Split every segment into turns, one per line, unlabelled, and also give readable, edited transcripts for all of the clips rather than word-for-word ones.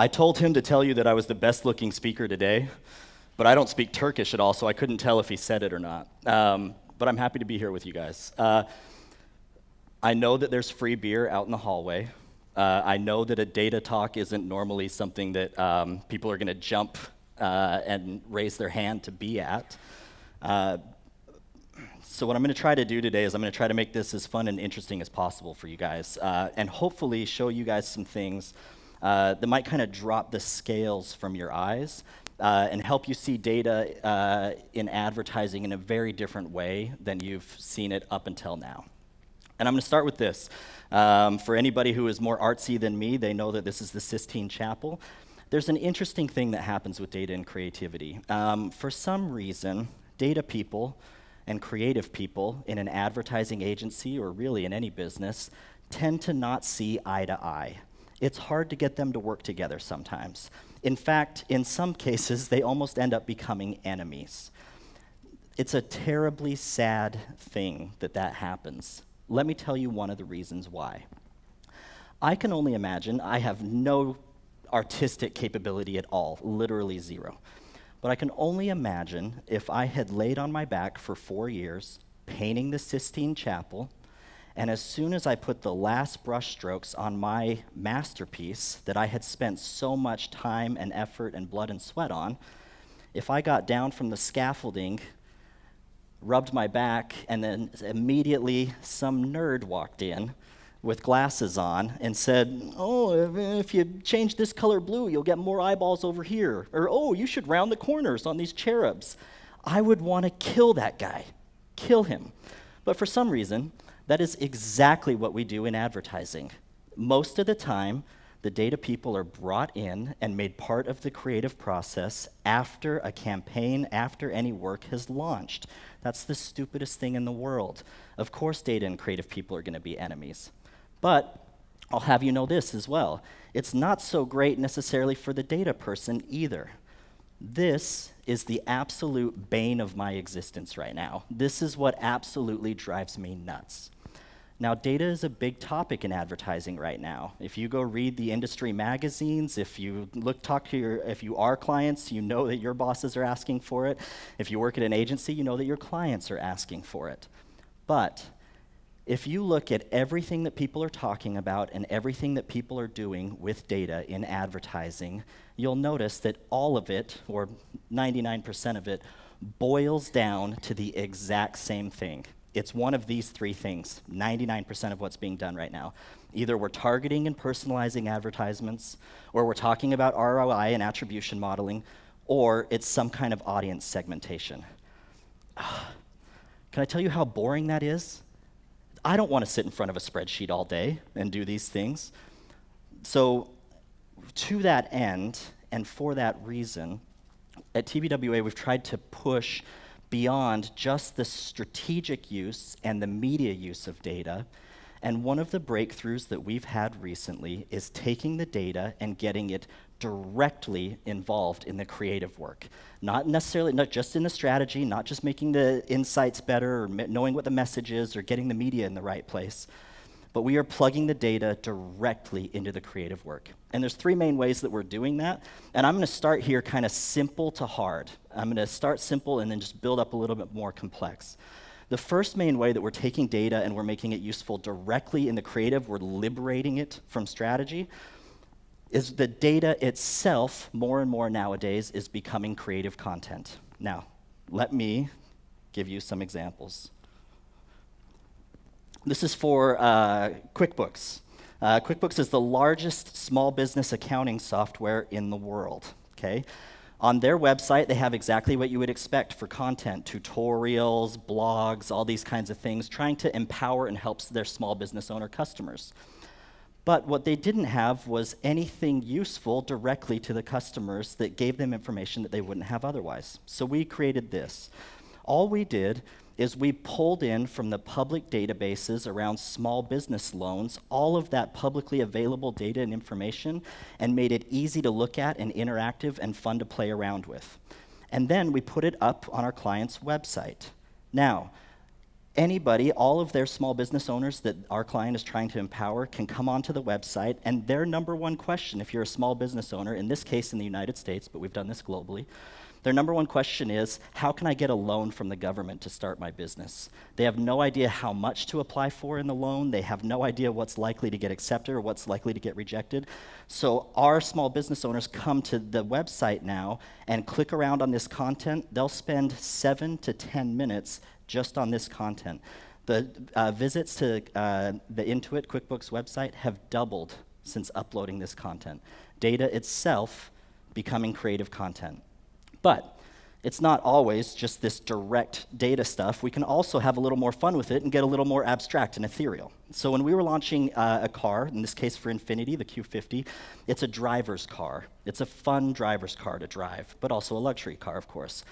I told him to tell you that I was the best looking speaker today, but I don't speak Turkish at all, so I couldn't tell if he said it or not. But I'm happy to be here with you guys. I know that there's free beer out in the hallway. I know that a data talk isn't normally something that people are going to jump and raise their hand to be at. So what I'm going to try to do today is I'm going to try to make this as fun and interesting as possible for you guys, and hopefully show you guys some things that might kind of drop the scales from your eyes and help you see data in advertising in a very different way than you've seen it up until now. And I'm going to start with this. For anybody who is more artsy than me, they know that this is the Sistine Chapel. There's an interesting thing that happens with data and creativity. For some reason, data people and creative people in an advertising agency, or really in any business, tend to not see eye to eye. It's hard to get them to work together sometimes. In fact, in some cases, they almost end up becoming enemies. It's a terribly sad thing that that happens. Let me tell you one of the reasons why. I can only imagine, I have no artistic capability at all, literally zero. But I can only imagine if I had laid on my back for 4 years, painting the Sistine Chapel, and as soon as I put the last brush strokes on my masterpiece that I had spent so much time and effort and blood and sweat on, if I got down from the scaffolding, rubbed my back, and then immediately some nerd walked in with glasses on and said, oh, if you change this color blue, you'll get more eyeballs over here. Or, oh, you should round the corners on these cherubs. I would want to kill that guy, kill him. But for some reason, that is exactly what we do in advertising. Most of the time, the data people are brought in and made part of the creative process after a campaign, after any work has launched. That's the stupidest thing in the world. Of course, data and creative people are going to be enemies. But I'll have you know this as well. It's not so great necessarily for the data person either. This is the absolute bane of my existence right now. This is what absolutely drives me nuts. Now, data is a big topic in advertising right now. If you go read the industry magazines, if you if you are clients, you know that your bosses are asking for it. If you work at an agency, you know that your clients are asking for it. But if you look at everything that people are talking about and everything that people are doing with data in advertising, you'll notice that all of it, or 99% of it, boils down to the exact same thing. It's one of these three things, 99% of what's being done right now. Either we're targeting and personalizing advertisements, or we're talking about ROI and attribution modeling, or it's some kind of audience segmentation. Can I tell you how boring that is? I don't want to sit in front of a spreadsheet all day and do these things. So to that end, and for that reason, at TBWA we've tried to push beyond just the strategic use and the media use of data. And one of the breakthroughs that we've had recently is taking the data and getting it directly involved in the creative work. Not just in the strategy, not just making the insights better or knowing what the message is or getting the media in the right place, but we are plugging the data directly into the creative work. And there's three main ways that we're doing that, and I'm going to start here kind of simple to hard. I'm going to start simple and then just build up a little bit more complex. The first main way that we're taking data and we're making it useful directly in the creative, we're liberating it from strategy, is the data itself, more and more nowadays, is becoming creative content. Now, let me give you some examples. This is for QuickBooks. QuickBooks is the largest small business accounting software in the world, okay? On their website, they have exactly what you would expect for content, tutorials, blogs, all these kinds of things, trying to empower and help their small business owner customers. But what they didn't have was anything useful directly to the customers that gave them information that they wouldn't have otherwise. So we created this. All we did is we pulled in from the public databases around small business loans all of that publicly available data and information and made it easy to look at and interactive and fun to play around with. And then we put it up on our client's website. Now, Anybody, all of their small business owners that our client is trying to empower can come onto the website, and their number one question, if you're a small business owner, in this case in the United States, but we've done this globally, their number one question is, how can I get a loan from the government to start my business? They have no idea how much to apply for in the loan. They have no idea what's likely to get accepted or what's likely to get rejected. So our small business owners come to the website now and click around on this content. They'll spend 7 to 10 minutes just on this content. The visits to the Intuit QuickBooks website have doubled since uploading this content. Data itself becoming creative content. But it's not always just this direct data stuff. We can also have a little more fun with it and get a little more abstract and ethereal. So when we were launching a car, in this case for Infiniti, the Q50, it's a driver's car. It's a fun driver's car to drive, but also a luxury car, of course.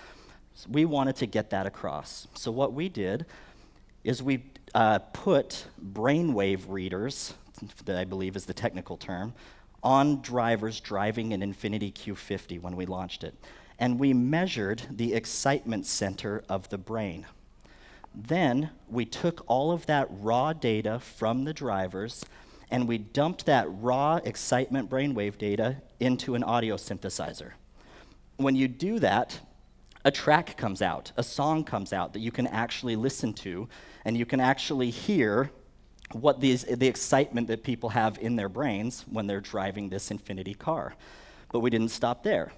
So we wanted to get that across. So what we did is we put brainwave readers, that I believe is the technical term, on drivers driving an Infiniti Q50 when we launched it. And we measured the excitement center of the brain. Then we took all of that raw data from the drivers and we dumped that raw excitement brainwave data into an audio synthesizer. When you do that, a track comes out, a song comes out that you can actually listen to, and you can actually hear what the excitement that people have in their brains when they're driving this Infiniti car. But we didn't stop there.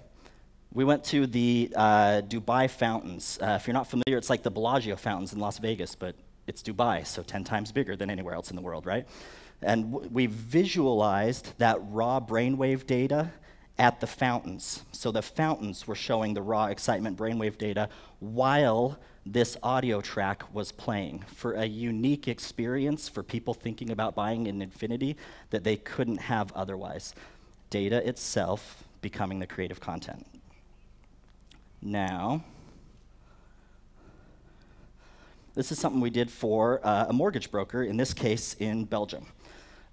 We went to the Dubai fountains. If you're not familiar, it's like the Bellagio fountains in Las Vegas, but it's Dubai, so 10 times bigger than anywhere else in the world, right? And we visualized that raw brainwave data at the fountains. So the fountains were showing the raw excitement brainwave data while this audio track was playing for a unique experience for people thinking about buying an Infiniti that they couldn't have otherwise. Data itself becoming the creative content. Now, this is something we did for a mortgage broker, in this case in Belgium.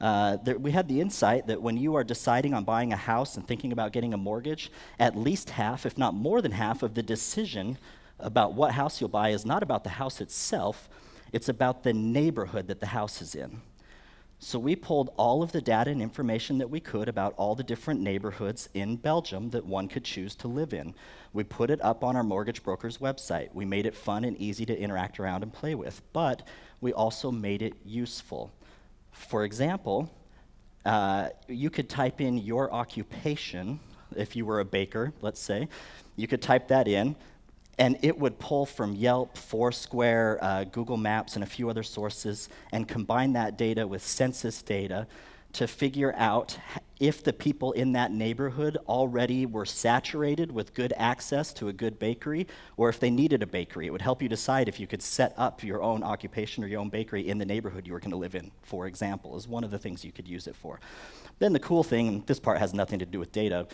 We had the insight that when you are deciding on buying a house and thinking about getting a mortgage, at least half, if not more than half, of the decision about what house you'll buy is not about the house itself, it's about the neighborhood that the house is in. So we pulled all of the data and information that we could about all the different neighborhoods in Belgium that one could choose to live in. We put it up on our mortgage broker's website. We made it fun and easy to interact around and play with, but we also made it useful. For example, you could type in your occupation, if you were a baker, let's say. You could type that in, and it would pull from Yelp, Foursquare, Google Maps, and a few other sources, and combine that data with census data to figure out if the people in that neighborhood already were saturated with good access to a good bakery, or if they needed a bakery. It would help you decide if you could set up your own occupation or your own bakery in the neighborhood you were going to live in, for example, is one of the things you could use it for. Then the cool thing, and this part has nothing to do with data,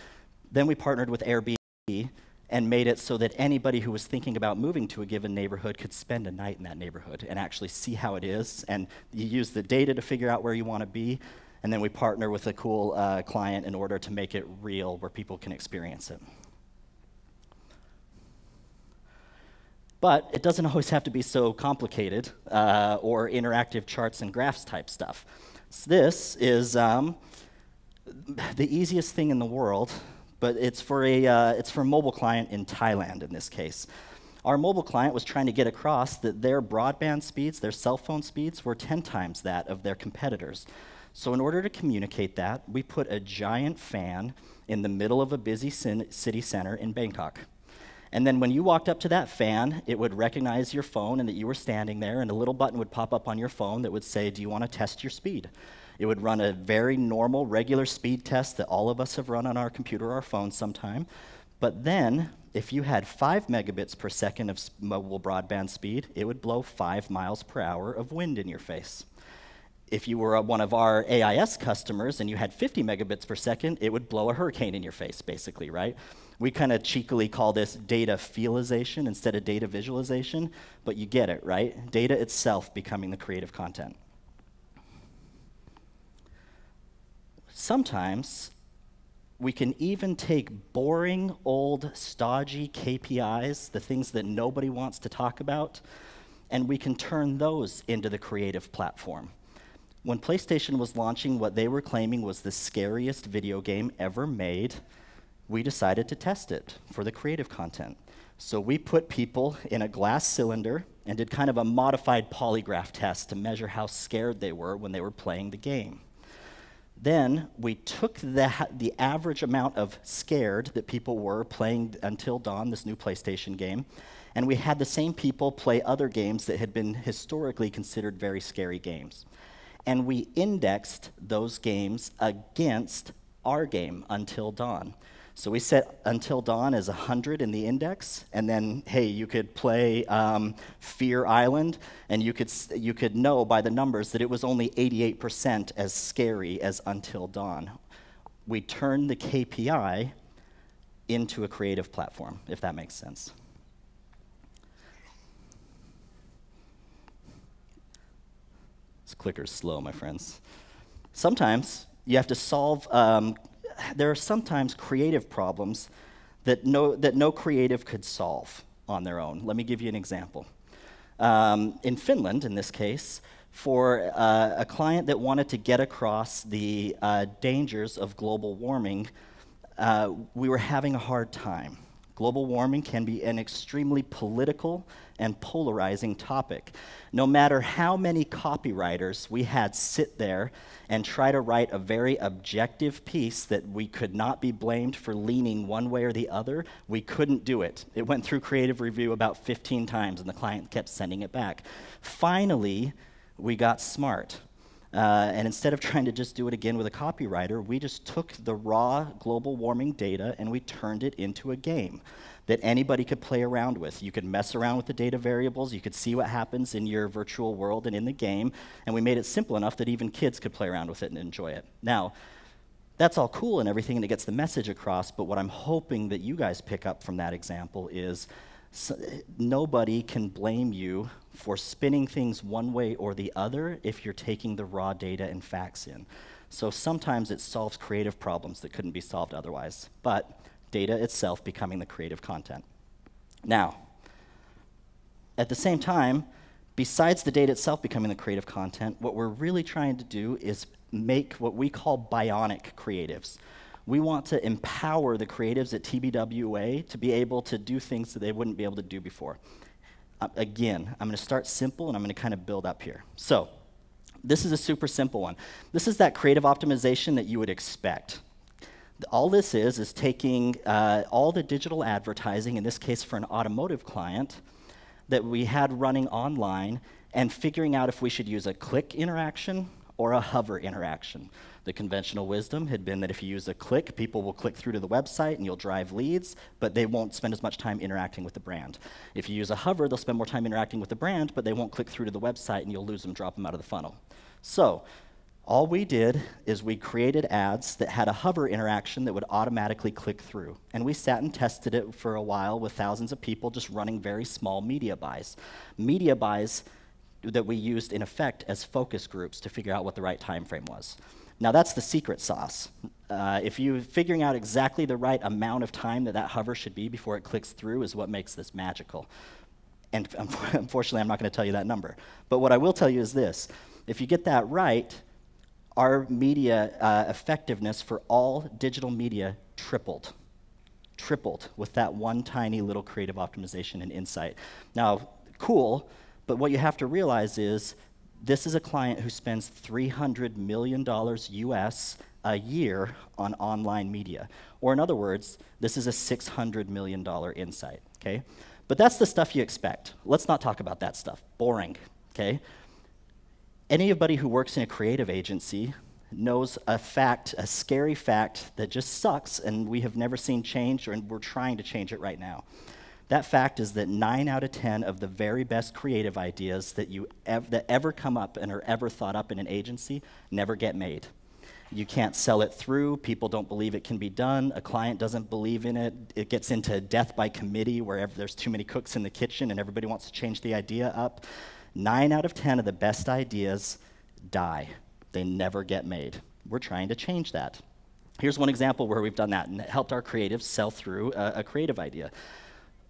then we partnered with Airbnb and made it so that anybody who was thinking about moving to a given neighborhood could spend a night in that neighborhood and actually see how it is. And you use the data to figure out where you want to be, and then we partner with a cool client in order to make it real where people can experience it. But it doesn't always have to be so complicated or interactive charts and graphs type stuff. So this is the easiest thing in the world, but it's for a mobile client in Thailand in this case. Our mobile client was trying to get across that their broadband speeds, their cell phone speeds, were 10 times that of their competitors. So in order to communicate that, we put a giant fan in the middle of a busy city center in Bangkok. And then when you walked up to that fan, it would recognize your phone and that you were standing there, and a little button would pop up on your phone that would say, do you want to test your speed? It would run a very normal, regular speed test that all of us have run on our computer or our phone sometime. But then, if you had 5 megabits per second of mobile broadband speed, it would blow 5 miles per hour of wind in your face. If you were one of our AIS customers and you had 50 megabits per second, it would blow a hurricane in your face, basically, right? We kind of cheekily call this data feelization instead of data visualization, but you get it, right? Data itself becoming the creative content. Sometimes we can even take boring, old, stodgy KPIs, the things that nobody wants to talk about, and we can turn those into the creative platform. When PlayStation was launching what they were claiming was the scariest video game ever made, we decided to test it for the creative content. So we put people in a glass cylinder and did kind of a modified polygraph test to measure how scared they were when they were playing the game. Then we took the average amount of scared that people were playing Until Dawn, this new PlayStation game, and we had the same people play other games that had been historically considered very scary games. And we indexed those games against our game, Until Dawn. So we set Until Dawn as 100 in the index, and then, hey, you could play Fear Island, and you could know by the numbers that it was only 88% as scary as Until Dawn. We turned the KPI into a creative platform, if that makes sense. This clicker's slow, my friends. Sometimes you have to solve there are sometimes creative problems that no creative could solve on their own. Let me give you an example. In Finland, in this case, for a client that wanted to get across the dangers of global warming, we were having a hard time. Global warming can be an extremely political and polarizing topic. No matter how many copywriters we had sit there and try to write a very objective piece that we could not be blamed for leaning one way or the other, we couldn't do it. It went through creative review about 15 times, and the client kept sending it back. Finally, we got smart. And instead of trying to just do it again with a copywriter, we just took the raw global warming data and we turned it into a game that anybody could play around with. You could mess around with the data variables, you could see what happens in your virtual world and in the game, and we made it simple enough that even kids could play around with it and enjoy it. Now, that's all cool and everything, and it gets the message across, but what I'm hoping that you guys pick up from that example is nobody can blame you for spinning things one way or the other if you're taking the raw data and facts in. So sometimes it solves creative problems that couldn't be solved otherwise, but data itself becoming the creative content. Now, at the same time, besides the data itself becoming the creative content, what we're really trying to do is make what we call bionic creatives. We want to empower the creatives at TBWA to be able to do things that they wouldn't be able to do before. Again, I'm going to start simple and I'm going to kind of build up here. So, this is a super simple one. This is that creative optimization that you would expect. All this is taking all the digital advertising, in this case for an automotive client, that we had running online and figuring out if we should use a click interaction or a hover interaction. The conventional wisdom had been that if you use a click, people will click through to the website and you'll drive leads, but they won't spend as much time interacting with the brand. If you use a hover, they'll spend more time interacting with the brand, but they won't click through to the website and you'll lose them, drop them out of the funnel. So, all we did is we created ads that had a hover interaction that would automatically click through. And we sat and tested it for a while with thousands of people just running very small media buys. Media buys that we used in effect as focus groups to figure out what the right time frame was. Now that's the secret sauce. If you're figuring out exactly the right amount of time that hover should be before it clicks through is what makes this magical. And unfortunately, I'm not going to tell you that number. But what I will tell you is this. If you get that right, our media effectiveness for all digital media tripled with that one tiny little creative optimization and insight. Now, cool, but what you have to realize is this is a client who spends $300 million US a year on online media. Or in other words, this is a $600 million insight, okay? But that's the stuff you expect. Let's not talk about that stuff. Boring, okay? Anybody who works in a creative agency knows a fact, a scary fact that just sucks and we have never seen change, and we're trying to change it right now. That fact is that 9 out of 10 of the very best creative ideas that ever come up and are ever thought up in an agency never get made. You can't sell it through, people don't believe it can be done, a client doesn't believe in it, it gets into death by committee where there's too many cooks in the kitchen and everybody wants to change the idea up. 9 out of 10 of the best ideas die. They never get made. We're trying to change that. Here's one example where we've done that and it helped our creatives sell through a creative idea.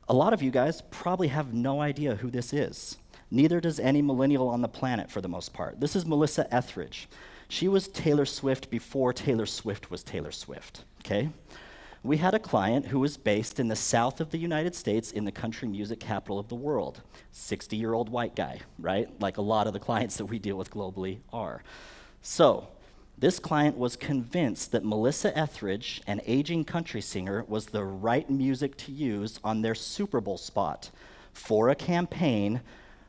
A lot of you guys probably have no idea who this is. Neither does any millennial on the planet, for the most part. This is Melissa Etheridge. She was Taylor Swift before Taylor Swift was Taylor Swift, okay? We had a client who was based in the south of the United States in the country music capital of the world. 60-year-old white guy, right? Like a lot of the clients that we deal with globally are. So, this client was convinced that Melissa Etheridge, an aging country singer, was the right music to use on their Super Bowl spot for a campaign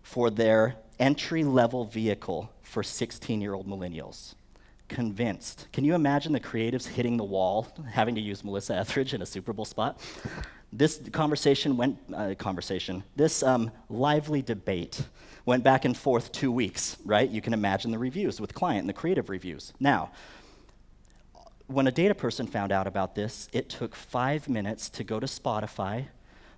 for their entry-level vehicle for 16-year-old millennials. Convinced. Can you imagine the creatives hitting the wall, having to use Melissa Etheridge in a Super Bowl spot? This lively debate went back and forth 2 weeks, right? You can imagine the reviews with client and the creative reviews. Now, when a data person found out about this, it took 5 minutes to go to Spotify,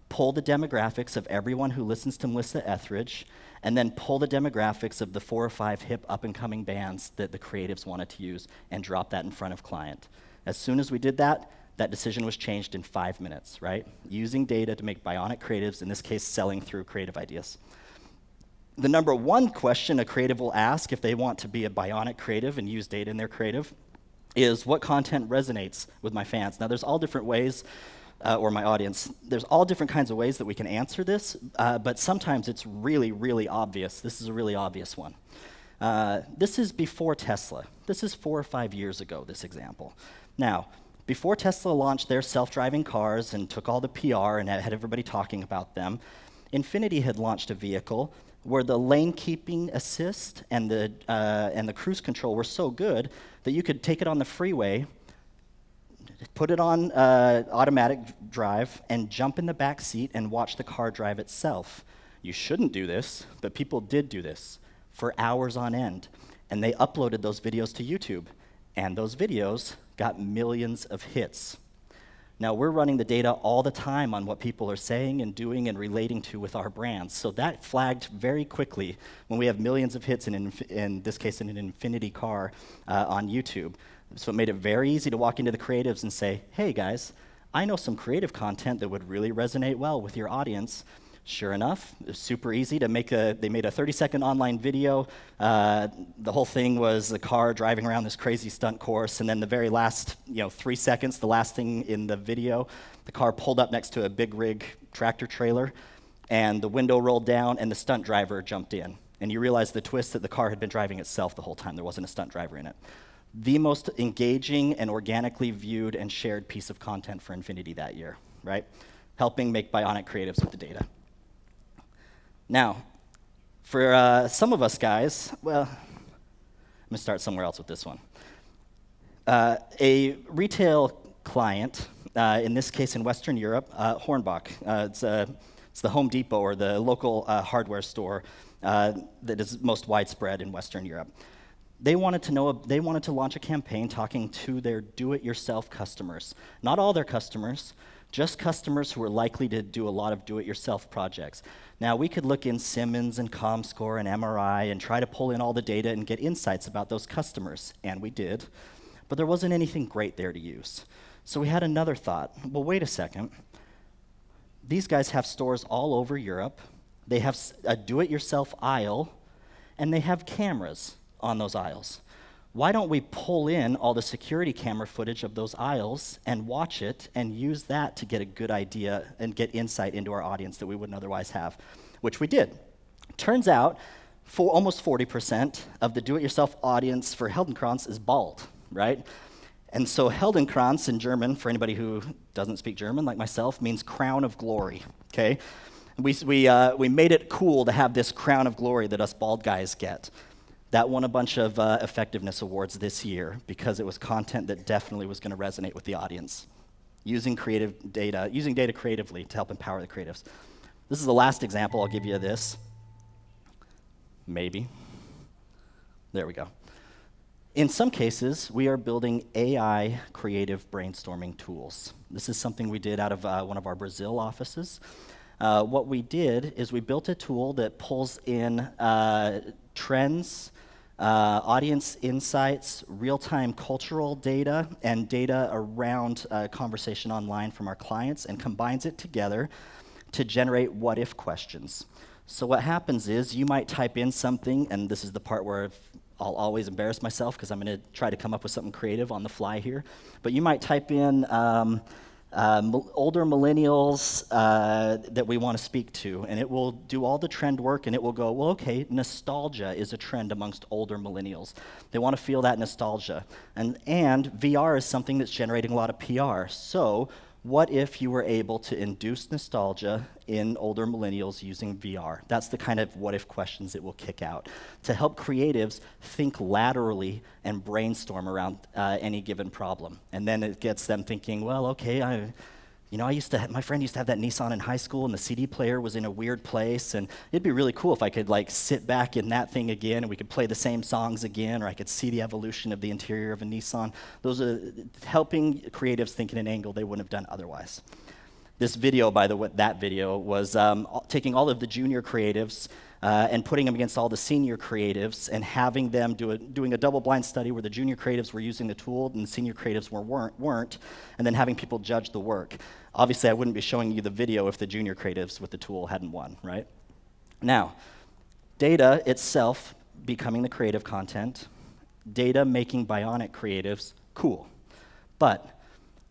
pull the demographics of everyone who listens to Melissa Etheridge, and then pull the demographics of the 4 or 5 hip up-and-coming bands that the creatives wanted to use and drop that in front of client. As soon as we did that, that decision was changed in 5 minutes, right? Using data to make bionic creatives, in this case, selling through creative ideas. The number one question a creative will ask if they want to be a bionic creative and use data in their creative is, what content resonates with my fans? Now, there's all different ways, or my audience, there's all different kinds of ways that we can answer this, but sometimes it's really, really obvious. This is a really obvious one. This is before Tesla. This is 4 or 5 years ago, this example. Now, before Tesla launched their self-driving cars and took all the PR and had everybody talking about them, Infiniti had launched a vehicle where the lane-keeping assist and the cruise control were so good that you could take it on the freeway, put it on automatic drive, and jump in the back seat and watch the car drive itself. You shouldn't do this, but people did do this for hours on end. And they uploaded those videos to YouTube. And those videos got millions of hits. Now, we're running the data all the time on what people are saying and doing and relating to with our brands. So that flagged very quickly when we have millions of hits, in this case, in an Infiniti car on YouTube. So it made it very easy to walk into the creatives and say, hey guys, I know some creative content that would really resonate well with your audience. Sure enough, it was super easy to make they made a 30-second online video. The whole thing was the car driving around this crazy stunt course, and then the very last 3 seconds, the last thing in the video, the car pulled up next to a big rig tractor trailer, and the window rolled down, and the stunt driver jumped in. And you realize the twist that the car had been driving itself the whole time. There wasn't a stunt driver in it. The most engaging and organically viewed and shared piece of content for Infiniti that year, right? Helping make bionic creatives with the data. Now, for some of us guys, well, I'm going to start somewhere else with this one. A retail client, in this case in Western Europe, Hornbach. It's the Home Depot or the local hardware store that is most widespread in Western Europe. They wanted to launch a campaign talking to their do-it-yourself customers. Not all their customers, just customers who are likely to do a lot of do-it-yourself projects. Now, we could look in Simmons and ComScore and MRI and try to pull in all the data and get insights about those customers, and we did, but there wasn't anything great there to use. So we had another thought. Well, wait a second. These guys have stores all over Europe. They have a do-it-yourself aisle, and they have cameras on those aisles. Why don't we pull in all the security camera footage of those aisles and watch it and use that to get a good idea and get insight into our audience that we wouldn't otherwise have, which we did. Turns out, almost 40% of the do-it-yourself audience for Heldenkrantz is bald, right? And so Heldenkrantz in German, for anybody who doesn't speak German like myself, means crown of glory, okay? We made it cool to have this crown of glory that us bald guys get. That won a bunch of effectiveness awards this year because it was content that definitely was going to resonate with the audience. Using data creatively to help empower the creatives. This is the last example. I'll give you this. Maybe. There we go. In some cases, we are building AI creative brainstorming tools. This is something we did out of one of our Brazil offices. What we did is we built a tool that pulls in trends, audience insights, real-time cultural data, and data around conversation online from our clients, and combines it together to generate what-if questions. So what happens is you might type in something, and this is the part where I'll always embarrass myself because I'm going to try to come up with something creative on the fly here. But you might type in older millennials that we want to speak to, and it will do all the trend work, and it will go, well, okay, nostalgia is a trend amongst older millennials. They want to feel that nostalgia. And VR is something that's generating a lot of PR. So what if you were able to induce nostalgia in older millennials using VR? That's the kind of what-if questions it will kick out to help creatives think laterally and brainstorm around any given problem. And then it gets them thinking, well, okay, my friend used to have that Nissan in high school, and the CD player was in a weird place, and it'd be really cool if I could like sit back in that thing again, and we could play the same songs again, or I could see the evolution of the interior of a Nissan. Those are helping creatives think in an angle they wouldn't have done otherwise. This video, by the way, that video was taking all of the junior creatives and putting them against all the senior creatives and having them doing a double-blind study where the junior creatives were using the tool and the senior creatives weren't, and then having people judge the work. Obviously, I wouldn't be showing you the video if the junior creatives with the tool hadn't won, right? Now, data itself becoming the creative content, data making bionic creatives, cool. But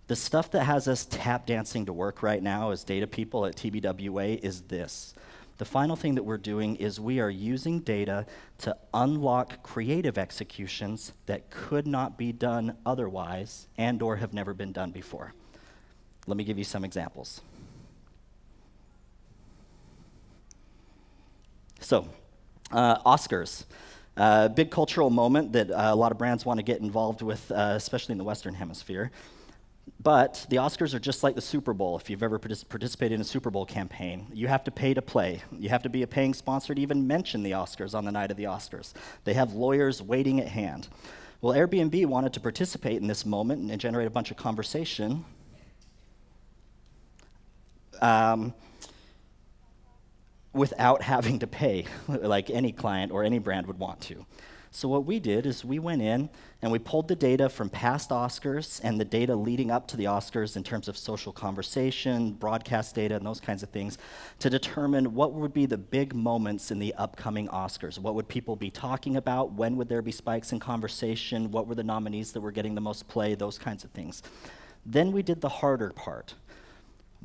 the stuff that has us tap dancing to work right now as data people at TBWA is this. The final thing that we're doing is we are using data to unlock creative executions that could not be done otherwise and or have never been done before. Let me give you some examples. So, Oscars. Big cultural moment that a lot of brands want to get involved with, especially in the Western Hemisphere. But the Oscars are just like the Super Bowl. If you've ever participated in a Super Bowl campaign, you have to pay to play. You have to be a paying sponsor to even mention the Oscars on the night of the Oscars. They have lawyers waiting at hand. Well, Airbnb wanted to participate in this moment and generate a bunch of conversation. Without having to pay, like any client or any brand would want to. So what we did is we went in and we pulled the data from past Oscars and the data leading up to the Oscars in terms of social conversation, broadcast data, and those kinds of things to determine what would be the big moments in the upcoming Oscars. What would people be talking about? When would there be spikes in conversation? What were the nominees that were getting the most play? Those kinds of things. Then we did the harder part.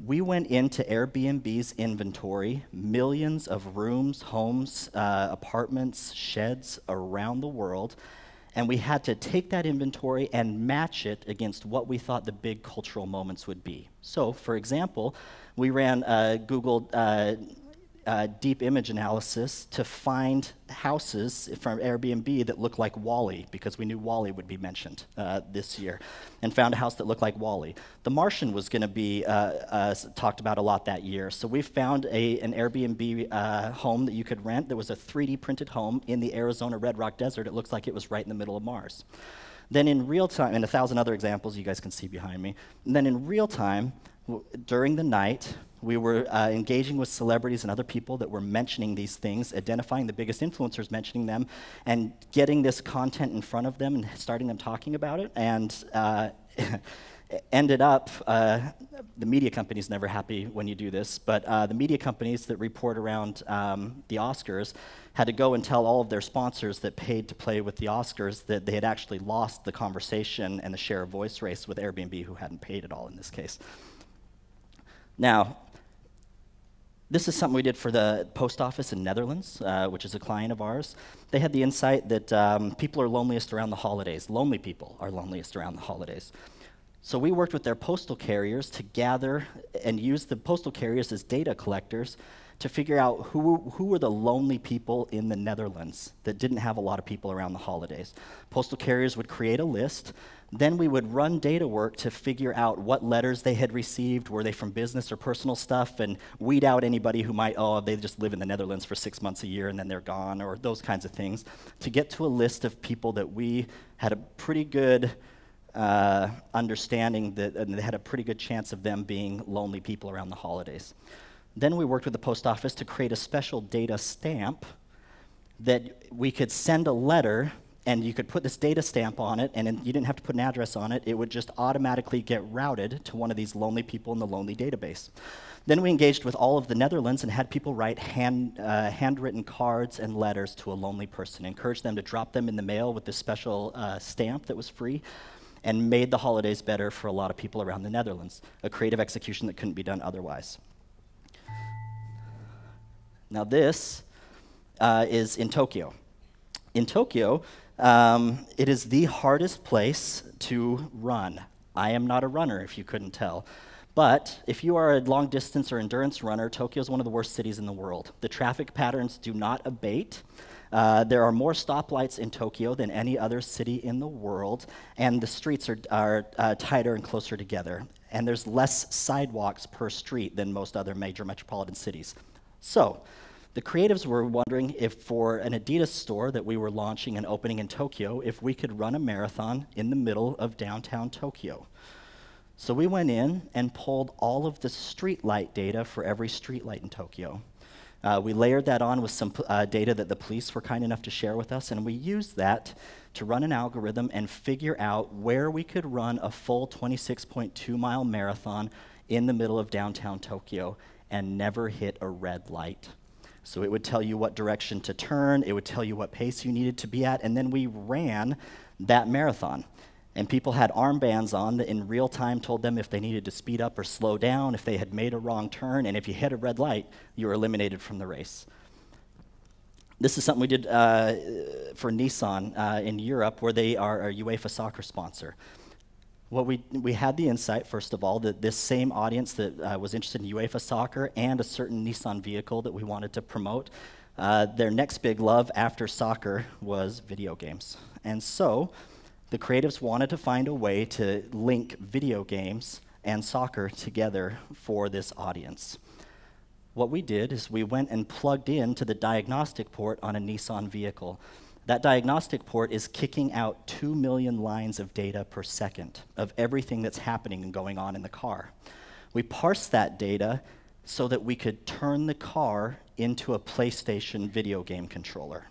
We went into Airbnb's inventory, millions of rooms, homes, apartments, sheds around the world, and we had to take that inventory and match it against what we thought the big cultural moments would be. So, for example, we ran Google deep image analysis to find houses from Airbnb that looked like WALL-E, because we knew WALL-E would be mentioned this year, and found a house that looked like WALL-E. The Martian was going to be talked about a lot that year, so we found an Airbnb home that you could rent. There was a 3D printed home in the Arizona Red Rock Desert. It looks like it was right in the middle of Mars. Then in real time, and 1,000 other examples you guys can see behind me, and then in real time, during the night, we were engaging with celebrities and other people that were mentioning these things, identifying the biggest influencers mentioning them, and getting this content in front of them and starting them talking about it. And ended up, the media company's never happy when you do this, but the media companies that report around the Oscars had to go and tell all of their sponsors that paid to play with the Oscars that they had actually lost the conversation and the share of voice race with Airbnb, who hadn't paid at all in this case. Now, this is something we did for the post office in Netherlands, which is a client of ours. They had the insight that people are loneliest around the holidays. Lonely people are loneliest around the holidays. So we worked with their postal carriers to gather and use the postal carriers as data collectors to figure out who were the lonely people in the Netherlands that didn't have a lot of people around the holidays. Postal carriers would create a list. Then we would run data work to figure out what letters they had received, were they from business or personal stuff, and weed out anybody who might, they just live in the Netherlands for 6 months a year and then they're gone, or those kinds of things, to get to a list of people that we had a pretty good understanding that, and they had a pretty good chance of them being lonely people around the holidays. Then we worked with the post office to create a special data stamp that we could send a letter and you could put this data stamp on it, and you didn't have to put an address on it. It would just automatically get routed to one of these lonely people in the lonely database. Then we engaged with all of the Netherlands and had people write handwritten cards and letters to a lonely person, encouraged them to drop them in the mail with this special stamp that was free, and made the holidays better for a lot of people around the Netherlands, a creative execution that couldn't be done otherwise. Now this is in Tokyo. In Tokyo, it is the hardest place to run. I am not a runner, if you couldn't tell. But if you are a long distance or endurance runner, Tokyo is one of the worst cities in the world. The traffic patterns do not abate. There are more stoplights in Tokyo than any other city in the world, and the streets are tighter and closer together. And there's less sidewalks per street than most other major metropolitan cities. So the creatives were wondering if for an Adidas store that we were launching and opening in Tokyo, if we could run a marathon in the middle of downtown Tokyo. So we went in and pulled all of the street light data for every street light in Tokyo. We layered that on with some data that the police were kind enough to share with us, and we used that to run an algorithm and figure out where we could run a full 26.2-mile marathon in the middle of downtown Tokyo and never hit a red light. So it would tell you what direction to turn, it would tell you what pace you needed to be at, and then we ran that marathon. And people had armbands on that in real time told them if they needed to speed up or slow down, if they had made a wrong turn, and if you hit a red light, you were eliminated from the race. This is something we did for Nissan in Europe, where they are a UEFA soccer sponsor. We had the insight, first of all, that this same audience that was interested in UEFA soccer and a certain Nissan vehicle that we wanted to promote, their next big love after soccer was video games. And so the creatives wanted to find a way to link video games and soccer together for this audience. What we did is we went and plugged into the diagnostic port on a Nissan vehicle. That diagnostic port is kicking out 2 million lines of data per second of everything that's happening and going on in the car. We parsed that data so that we could turn the car into a PlayStation video game controller.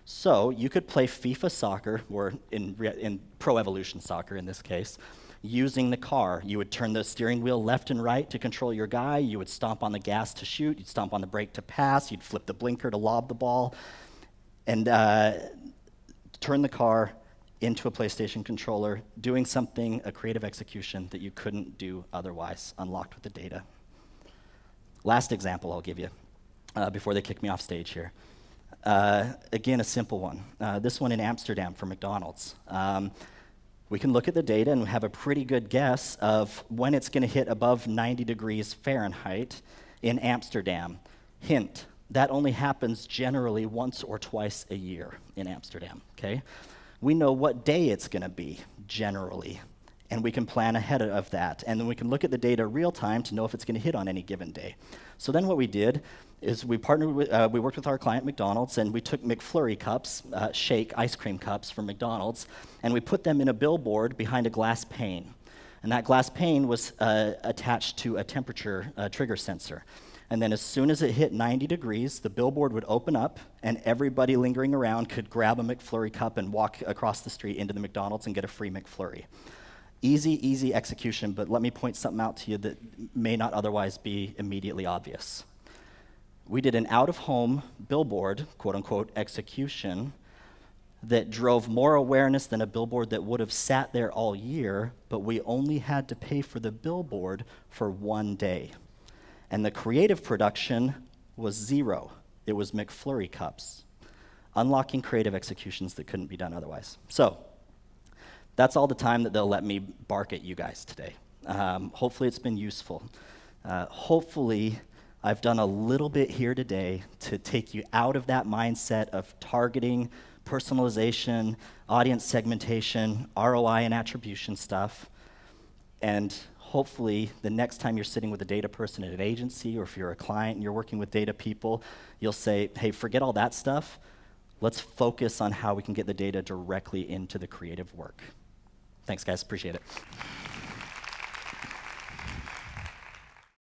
So you could play FIFA soccer, or in Pro Evolution Soccer in this case, using the car. You would turn the steering wheel left and right to control your guy, you would stomp on the gas to shoot, you'd stomp on the brake to pass, you'd flip the blinker to lob the ball, and turn the car into a PlayStation controller, doing something, a creative execution that you couldn't do otherwise, unlocked with the data. Last example I'll give you before they kick me off stage here. Again, a simple one. This one in Amsterdam for McDonald's. We can look at the data and have a pretty good guess of when it's going to hit above 90 degrees Fahrenheit in Amsterdam. Hint, that only happens generally once or twice a year in Amsterdam, okay? We know what day it's going to be, generally, and we can plan ahead of that. And then we can look at the data real time to know if it's going to hit on any given day. So then what we did is we worked with our client McDonald's, and we took McFlurry cups, shake ice cream cups from McDonald's, and we put them in a billboard behind a glass pane. And that glass pane was attached to a temperature trigger sensor. And then as soon as it hit 90 degrees, the billboard would open up, and everybody lingering around could grab a McFlurry cup and walk across the street into the McDonald's and get a free McFlurry. Easy, easy execution, but let me point something out to you that may not otherwise be immediately obvious. We did an out-of-home billboard, quote-unquote, execution that drove more awareness than a billboard that would have sat there all year, but we only had to pay for the billboard for 1 day. And the creative production was zero. It was McFlurry cups, unlocking creative executions that couldn't be done otherwise. So that's all the time that they'll let me bark at you guys today. Hopefully it's been useful. Hopefully I've done a little bit here today to take you out of that mindset of targeting, personalization, audience segmentation, ROI and attribution stuff, and hopefully the next time you're sitting with a data person at an agency, or if you're a client and you're working with data people, you'll say, hey, forget all that stuff. Let's focus on how we can get the data directly into the creative work. Thanks, guys. Appreciate it.